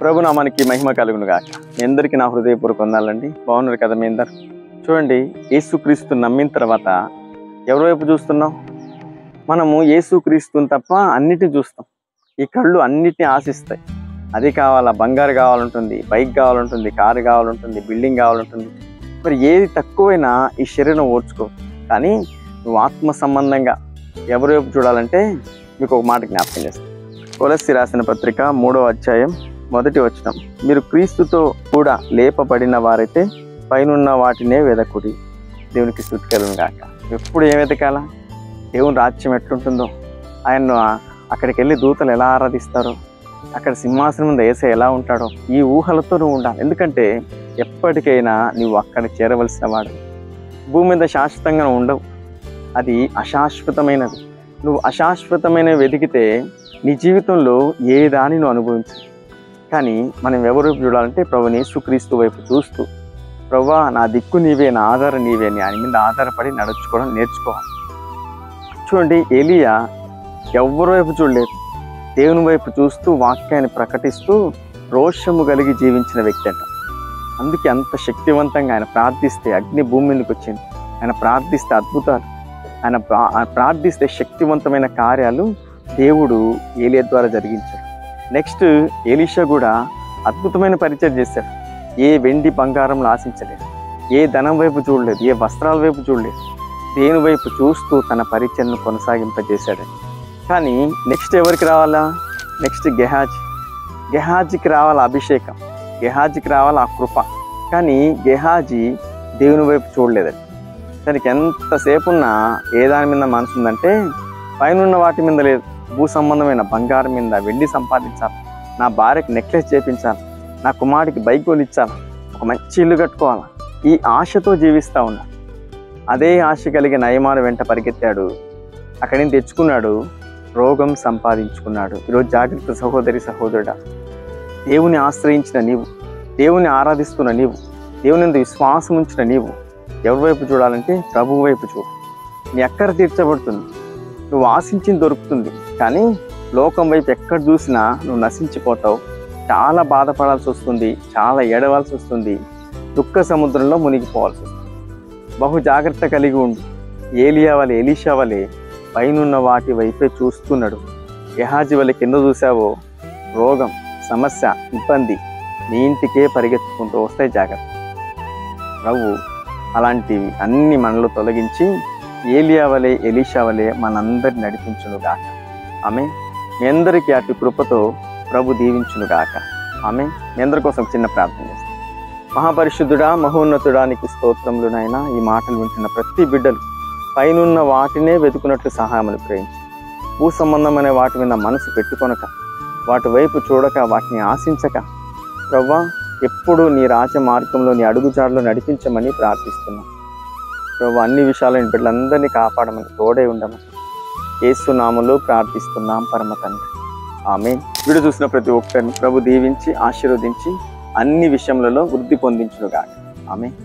ప్రభునామానికి మహిమ కలుగును గాక. మీ అందరికీ నా హృదయపూర్వక వందనాలండి. బాగున్నారు కదా మీ అందరు? చూడండి, యేసుక్రీస్తు నమ్మిన తర్వాత ఎవరి వైపు చూస్తున్నాం? మనము యేసుక్రీస్తుని తప్ప అన్నిటిని చూస్తాం. ఈ కళ్ళు అన్నిటిని ఆశిస్తాయి. అది కావాలా, బంగారు కావాలంటుంది, బైక్ కావాలంటుంది, కారు కావాలంటుంది, బిల్డింగ్ కావాలంటుంది. మరి ఏది తక్కువైనా ఈ శరీరం ఓర్చుకో. కానీ నువ్వు ఆత్మ సంబంధంగా ఎవరి వైపు చూడాలంటే మీకు ఒక మాట జ్ఞాపకం చేస్తాను. కొలస్సీ రాసిన పత్రిక 3వ అధ్యాయం 1వ వచనం, మీరు క్రీస్తుతో కూడా లేపబడిన వారైతే పైనున్న వాటినే వెదకుడి. దేవునికి స్తుతి కలుగును గాక. ఎప్పుడు ఏం వెతకాలా? దేవుని రాజ్యం ఎట్లుంటుందో, ఆయన్ను అక్కడికి వెళ్ళి దూతలు ఎలా ఆరాధిస్తారో, అక్కడ సింహాసనం మీద యేసయ్య ఎలా ఉంటాడో, ఈ ఊహలతో నువ్వు ఉండాలి. ఎందుకంటే ఎప్పటికైనా నువ్వు అక్కడ చేరవలసిన వాడు. భూమి మీద శాశ్వతంగా ఉండవు, అది అశాశ్వతమైనది. నువ్వు అశాశ్వతమైనవి వెతికితే నీ జీవితంలో ఏ దాన్ని నువ్వు అనుభవించు. కానీ మనం ఎవరి వైపు చూడాలంటే ప్రభుని యేసుక్రీస్తు వైపు చూస్తూ, ప్రభువా నా దిక్కు నీవే, నా ఆధారం నీవే అని ఆయన మీద ఆధారపడి నడుచుకోవడం నేర్చుకోవాలి. చూడండి, ఎలీయా ఎవరి వైపు చూడలేదు, దేవుని వైపు చూస్తూ వాక్యాన్ని ప్రకటిస్తూ రోషము కలిగి జీవించిన వ్యక్తి అంట. అందుకే అంత శక్తివంతంగా ఆయన ప్రార్థిస్తే అగ్ని భూమి మీదకి వచ్చింది. ఆయన ప్రార్థిస్తే అద్భుతాలు, ఆయన ప్రార్థిస్తే శక్తివంతమైన కార్యాలు దేవుడు ఏలియా ద్వారా జరిగించాడు. నెక్స్ట్ ఎలీషా కూడా అద్భుతమైన పరిచయం చేశాడు. ఏ వెండి బంగారంలో ఆశించలేదు, ఏ ధనం వైపు చూడలేదు, ఏ వస్త్రాల వైపు చూడలేదు, దేని వైపు చూస్తూ తన పరిచయను కొనసాగింపజేశాడు. కానీ నెక్స్ట్ ఎవరికి రావాలా? నెక్స్ట్ గెహాజీకి రావాల అభిషేకం, గెహాజీకి రావాల ఆ కృప. కానీ గెహాజీ దేవుని వైపు చూడలేదండి. తనకి ఎంతసేపు ఉన్నా ఏ దాని మీద మనసు ఉందంటే పైన వాటి మీద లేదు. భూ సంబంధమైన బంగారం మీద, వెండి సంపాదించాలి, నా భార్యకి నెక్లెస్ చేపించాలి, నా కుమారుడికి బైక్ కొనిచ్చాలి, ఒక మంచి ఇల్లు కట్టుకోవాలి, ఈ ఆశతో జీవిస్తూ ఉన్నాడు. అదే ఆశ కలిగి నయమాను వెంట పరిగెత్తాడు, అక్కడి నుంచి తెచ్చుకున్నాడు, రోగం సంపాదించుకున్నాడు. ఈరోజు జాగ్రత్త సహోదరి సహోదరుడా, దేవుని ఆశ్రయించిన నీవు, దేవుని ఆరాధిస్తున్న నీవు, దేవుని యందు విశ్వాసం ఉంచిన నీవు ఎవరి వైపు చూడాలంటే ప్రభువు వైపు చూడు. నీ అక్కర తీర్చబడుతుంది, నువ్వు ఆశించింది దొరుకుతుంది. కానీ లోకం వైపు ఎక్కడ చూసినా నువ్వు నశించిపోతావు, చాలా బాధపడాల్సి వస్తుంది, చాలా ఏడవాల్సి వస్తుంది, దుఃఖ సముద్రంలో మునిగిపోవాల్సి వస్తుంది. బహు జాగ్రత్త కలిగి ఉండు. ఏలియా వలె, ఎలీషా వలె పైనున్న వాటి వైపే చూస్తున్నాడు. గెహాజీ వలె కింద చూసావో రోగం, సమస్య, ఇబ్బంది నీ ఇంటికే పరిగెత్తుకుంటూ వస్తాయి. జాగ్రత్త. ప్రభు అలాంటివి అన్ని మనలో తొలగించి ఏలియా వలె, ఎలీషా వలె మనందరిని నడిపించును గాక. ఆమె మీ అందరికీ అటు కృపతో ప్రభు దీవించును గాక. ఆమె మీ అందరి కోసం చిన్న ప్రార్థన చేస్తాను. మహాపరిశుద్ధుడా, మహోన్నతుడా, నీకు స్తోత్రములునైనా. ఈ మాటలు వింటున్న ప్రతి బిడ్డలు పైనున్న వాటినే వెతుకున్నట్లు సహాయం అనుగ్రహించి, భూ సంబంధమైన వాటి మీద మనసు పెట్టుకొనక, వాటి వైపు చూడక, వాటిని ఆశించక, ప్రభువా ఎప్పుడు నీ రాజ మార్గంలో, నీ అడుగుజాడలో నడిపించమని ప్రార్థిస్తున్నాం. ప్రభు అన్ని విషయాలను బిడ్డలందరినీ కాపాడమని, తోడే ఉండమని యేసు నామములో ప్రార్థిస్తున్నాం పరమ తండ్రి. ఆమేన్. వీడియో చూసిన ప్రతి ఒక్కరిని ప్రభు దీవించి ఆశీర్వదించి అన్ని విషయములలో వృద్ధి పొందించును గాక. ఆమేన్.